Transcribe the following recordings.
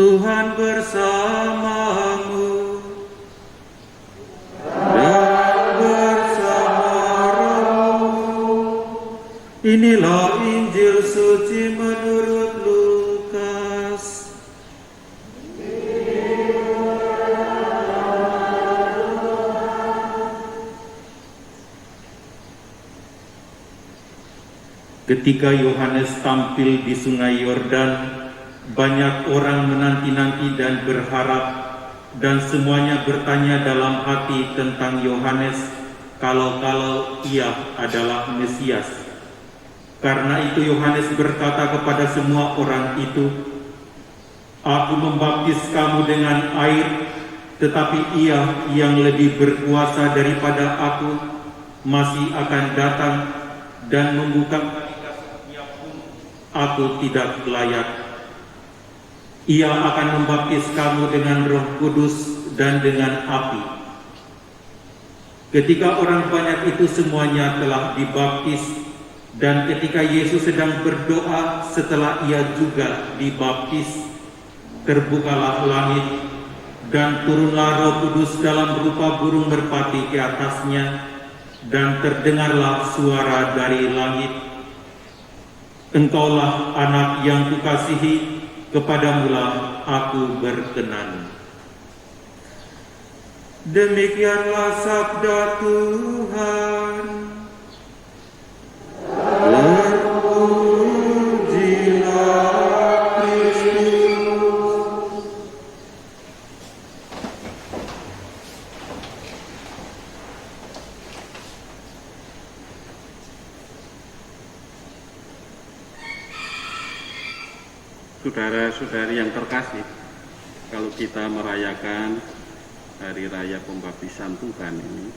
Tuhan bersamamu dan bersama rohmu. Inilah Injil suci menurut Lukas. Ketika Yohanes tampil di Sungai Yordan, banyak orang menanti-nanti dan berharap, dan semuanya bertanya dalam hati tentang Yohanes, kalau-kalau ia adalah Mesias. Karena itu Yohanes berkata kepada semua orang itu, "Aku membaptis kamu dengan air, tetapi Ia yang lebih berkuasa daripada aku masih akan datang dan membuka yang aku tidak layak. Ia akan membaptis kamu dengan Roh Kudus dan dengan api." Ketika orang banyak itu semuanya telah dibaptis, dan ketika Yesus sedang berdoa setelah ia juga dibaptis, terbukalah langit dan turunlah Roh Kudus dalam rupa burung merpati ke atasnya, dan terdengarlah suara dari langit, "Engkaulah Anak yang kukasihi, kepadamulah aku berkenan." Demikianlah sabda Tuhan. Terpujilah Kristus. Saudara-saudari yang terkasih, kalau kita merayakan Hari Raya Pembaptisan Tuhan ini,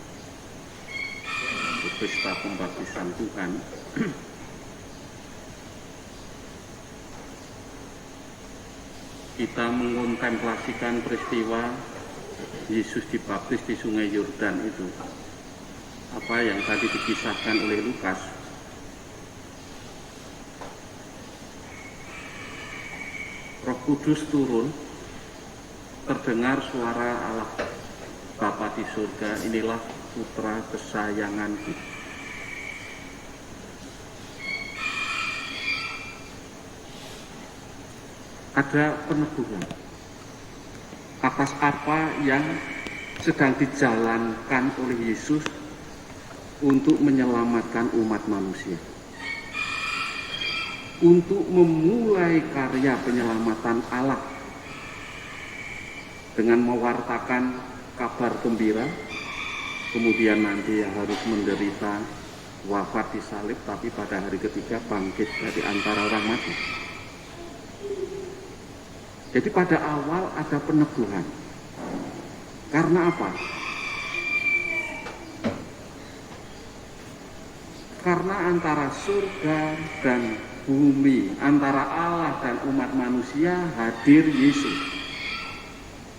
pesta Pembaptisan Tuhan, kita mengontemplasikan peristiwa Yesus dibaptis di Sungai Yordan itu. Apa yang tadi dikisahkan oleh Lukas, Roh Kudus turun, terdengar suara Allah Bapa di surga, "Inilah putra kesayanganku." Ada peneguhan atas apa yang sedang dijalankan oleh Yesus untuk menyelamatkan umat manusia, untuk memulai karya penyelamatan Allah dengan mewartakan kabar gembira, kemudian nanti harus menderita, wafat di salib, tapi pada hari ketiga bangkit dari antara orang mati. Jadi pada awal ada peneguhan. Karena apa? Karena antara surga dan bumi, antara Allah dan umat manusia hadir Yesus.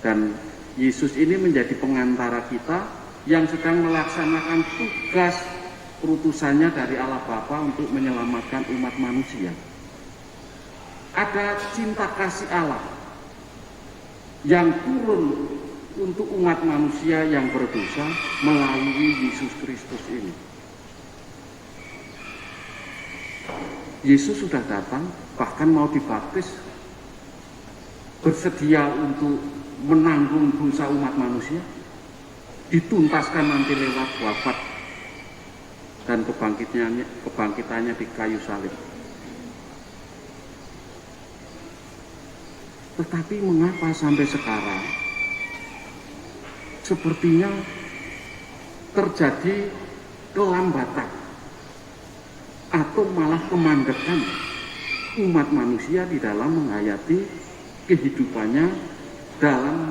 Dan Yesus ini menjadi pengantara kita yang sedang melaksanakan tugas perutusannya dari Allah Bapa untuk menyelamatkan umat manusia. Ada cinta kasih Allah yang turun untuk umat manusia yang berdosa melalui Yesus Kristus ini. Yesus sudah datang, bahkan mau dibaptis, bersedia untuk menanggung dosa umat manusia, dituntaskan nanti lewat wafat dan kebangkitannya di kayu salib. Tetapi mengapa sampai sekarang sepertinya terjadi kelambatan atau malah kemandekan umat manusia di dalam menghayati kehidupannya, dalam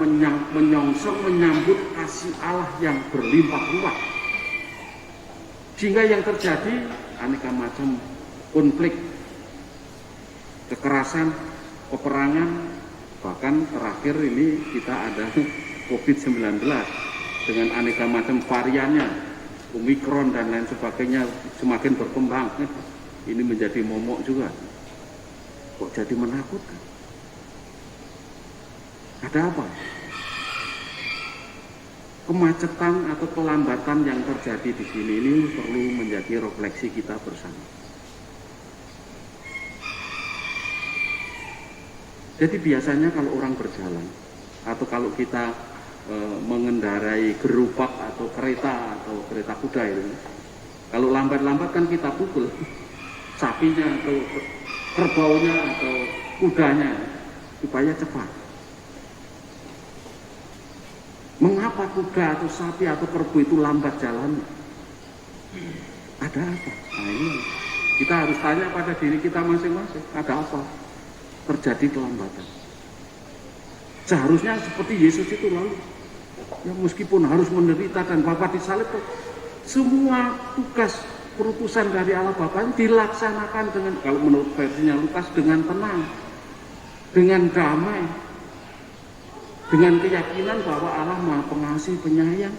menyongsong menyambut kasih Allah yang berlimpah ruah, sehingga yang terjadi aneka macam konflik, kekerasan, peperangan, bahkan terakhir ini kita ada COVID-19 dengan aneka macam variannya, Omikron dan lain sebagainya semakin berkembang. Ini menjadi momok juga. Kok jadi menakutkan? Ada apa? Kemacetan atau pelambatan yang terjadi di sini ini perlu menjadi refleksi kita bersama. Jadi biasanya kalau orang berjalan atau kalau kita mengendarai gerobak atau kereta kuda itu, kalau lambat-lambat kan kita pukul sapinya atau kerbaunya atau kudanya supaya cepat. Mengapa kuda atau sapi atau kerbau itu lambat jalannya? Ada apa? Nah ini kita harus tanya pada diri kita masing-masing. Ada apa terjadi kelambatan? Seharusnya seperti Yesus itu lalu, ya meskipun harus menderita dan Bapa disalib, semua tugas perutusan dari Allah Bapa dilaksanakan dengan, kalau menurut versinya Lukas, dengan tenang, dengan damai, dengan keyakinan bahwa Allah Maha Pengasih Penyayang,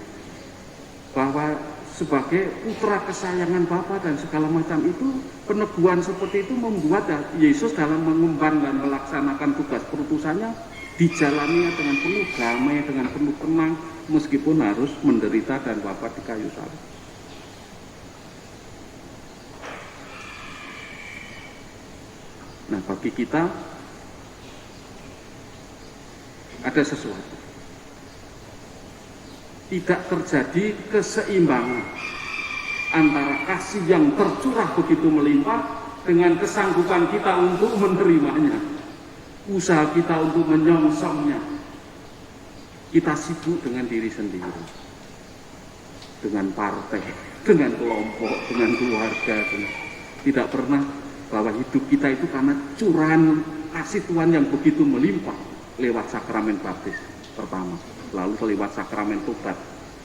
bahwa sebagai putra kesayangan Bapa dan segala macam itu, peneguhan seperti itu membuat Yesus dalam mengemban dan melaksanakan tugas perutusannya dijalaninya dengan penuh damai, dengan penuh tenang, meskipun harus menderita dan wafat di kayu salib. Nah, bagi kita ada sesuatu. Tidak terjadi keseimbangan antara kasih yang tercurah begitu melimpah dengan kesanggupan kita untuk menerimanya, usaha kita untuk menyongsongnya. Kita sibuk dengan diri sendiri, dengan partai, dengan kelompok, dengan keluarga. Tidak pernah bahwa hidup kita itu karena curahan kasih Tuhan yang begitu melimpah lewat sakramen baptis pertama, lalu lewat sakramen tobat,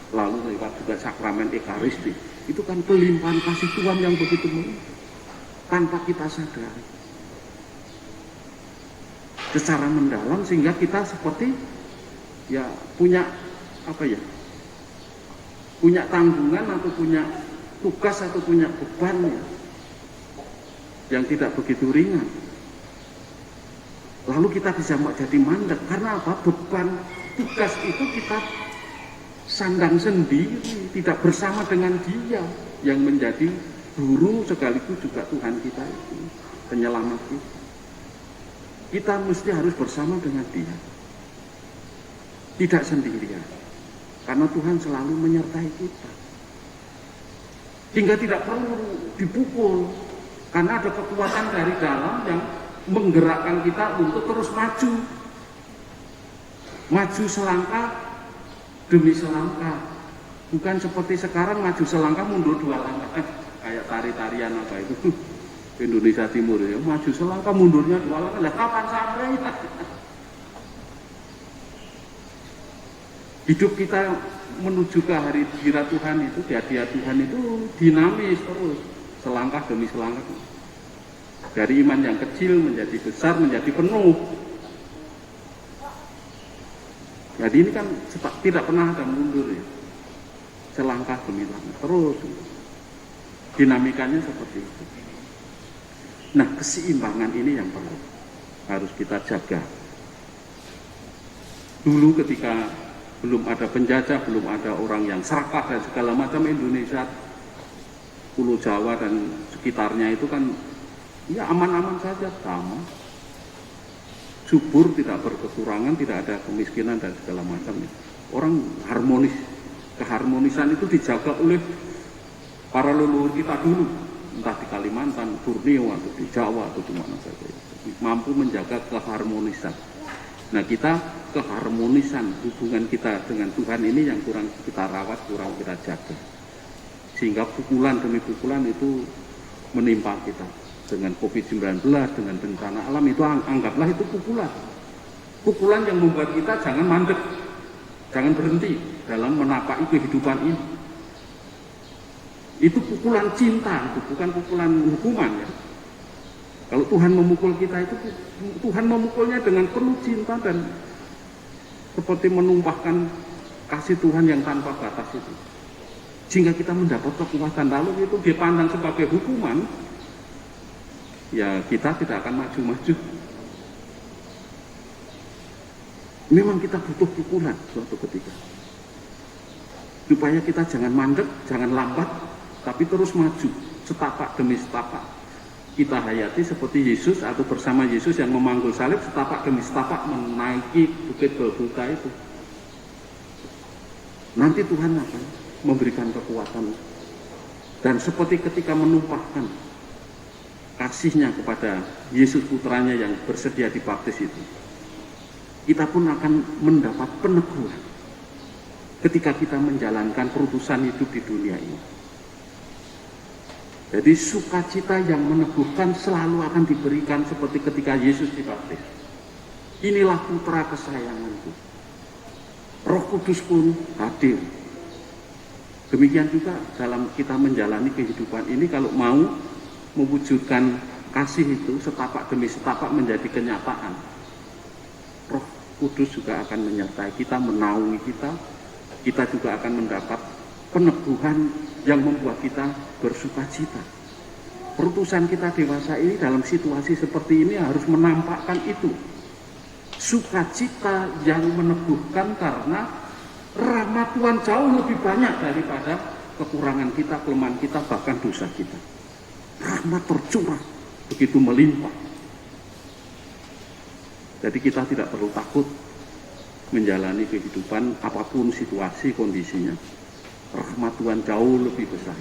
lalu lewat juga sakramen ekaristi. Itu kan pelimpahan kasih Tuhan yang begitu melimpah tanpa kita sadari secara mendalam, sehingga kita seperti ya punya apa ya, punya tanggungan atau punya tugas atau punya beban yang tidak begitu ringan. Lalu kita bisa jadi mandek karena apa? Beban tugas itu kita sandang sendiri, tidak bersama dengan Dia yang menjadi guru sekaligus juga Tuhan kita itu, penyelamat kita. Kita mesti harus bersama dengan Dia, tidak sendirian, karena Tuhan selalu menyertai kita, hingga tidak perlu dipukul, karena ada kekuatan dari dalam yang menggerakkan kita untuk terus maju selangkah demi selangkah, bukan seperti sekarang maju selangkah mundur 2 langkah, kayak tari-tarian apa itu Indonesia Timur ya, maju selangkah mundurnya 2 langkah, lah kapan sampai? Hidup kita menuju ke hari kira Tuhan itu, di hadirat Tuhan itu dinamis terus, selangkah demi selangkah, dari iman yang kecil menjadi besar, menjadi penuh. Jadi ini kan tidak pernah ada mundur ya, selangkah demi langkah terus, dinamikanya seperti itu. Nah, keseimbangan ini yang perlu harus kita jaga. Dulu ketika belum ada penjajah, belum ada orang yang serakah dan segala macam, Indonesia, Pulau Jawa dan sekitarnya itu kan ya aman-aman saja, sama, subur, tidak berkekurangan, tidak ada kemiskinan dan segala macam. Orang harmonis, keharmonisan itu dijaga oleh para leluhur kita dulu, entah di Kalimantan, Borneo, atau di Jawa, atau di mana saja, mampu menjaga keharmonisan. Nah, kita keharmonisan hubungan kita dengan Tuhan ini yang kurang kita rawat, kurang kita jaga, sehingga pukulan demi pukulan itu menimpa kita. Dengan COVID-19, dengan bencana alam itu anggaplah itu pukulan yang membuat kita jangan mandek, jangan berhenti dalam menapaki kehidupan ini. Itu pukulan cinta, itu bukan pukulan hukuman ya. Kalau Tuhan memukul kita itu, Tuhan memukulnya dengan penuh cinta dan seperti menumpahkan kasih Tuhan yang tanpa batas itu, sehingga kita mendapat kekuatan. Lalu itu dipandang sebagai hukuman, ya kita tidak akan maju-maju. Memang kita butuh pukulan suatu ketika. Supaya kita jangan mandek, jangan lambat, tapi terus maju, setapak demi setapak. Kita hayati seperti Yesus atau bersama Yesus yang memanggul salib, setapak demi setapak menaiki bukit Golgota itu. Nanti Tuhan akan memberikan kekuatan. Dan seperti ketika menumpahkan kasih-Nya kepada Yesus putranya yang bersedia dibaptis itu, kita pun akan mendapat peneguhan ketika kita menjalankan perutusan hidup di dunia ini. Jadi sukacita yang meneguhkan selalu akan diberikan seperti ketika Yesus dibaptis. Inilah putra kesayanganku. Roh Kudus pun hadir. Demikian juga dalam kita menjalani kehidupan ini, kalau mau mewujudkan kasih itu setapak demi setapak menjadi kenyataan, Roh Kudus juga akan menyertai kita, menaungi kita. Kita juga akan mendapat peneguhan yang membuat kita bersukacita. Perutusan kita dewasa ini dalam situasi seperti ini harus menampakkan itu. Sukacita yang meneguhkan karena rahmat Tuhan jauh lebih banyak daripada kekurangan kita, kelemahan kita, bahkan dosa kita. Rahmat tercurah begitu melimpah. Jadi kita tidak perlu takut menjalani kehidupan apapun situasi kondisinya. Rahmat Tuhan jauh lebih besar.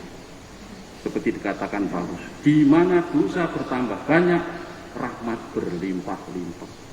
Seperti dikatakan Paulus, di mana dosa bertambah banyak, rahmat berlimpah-limpah.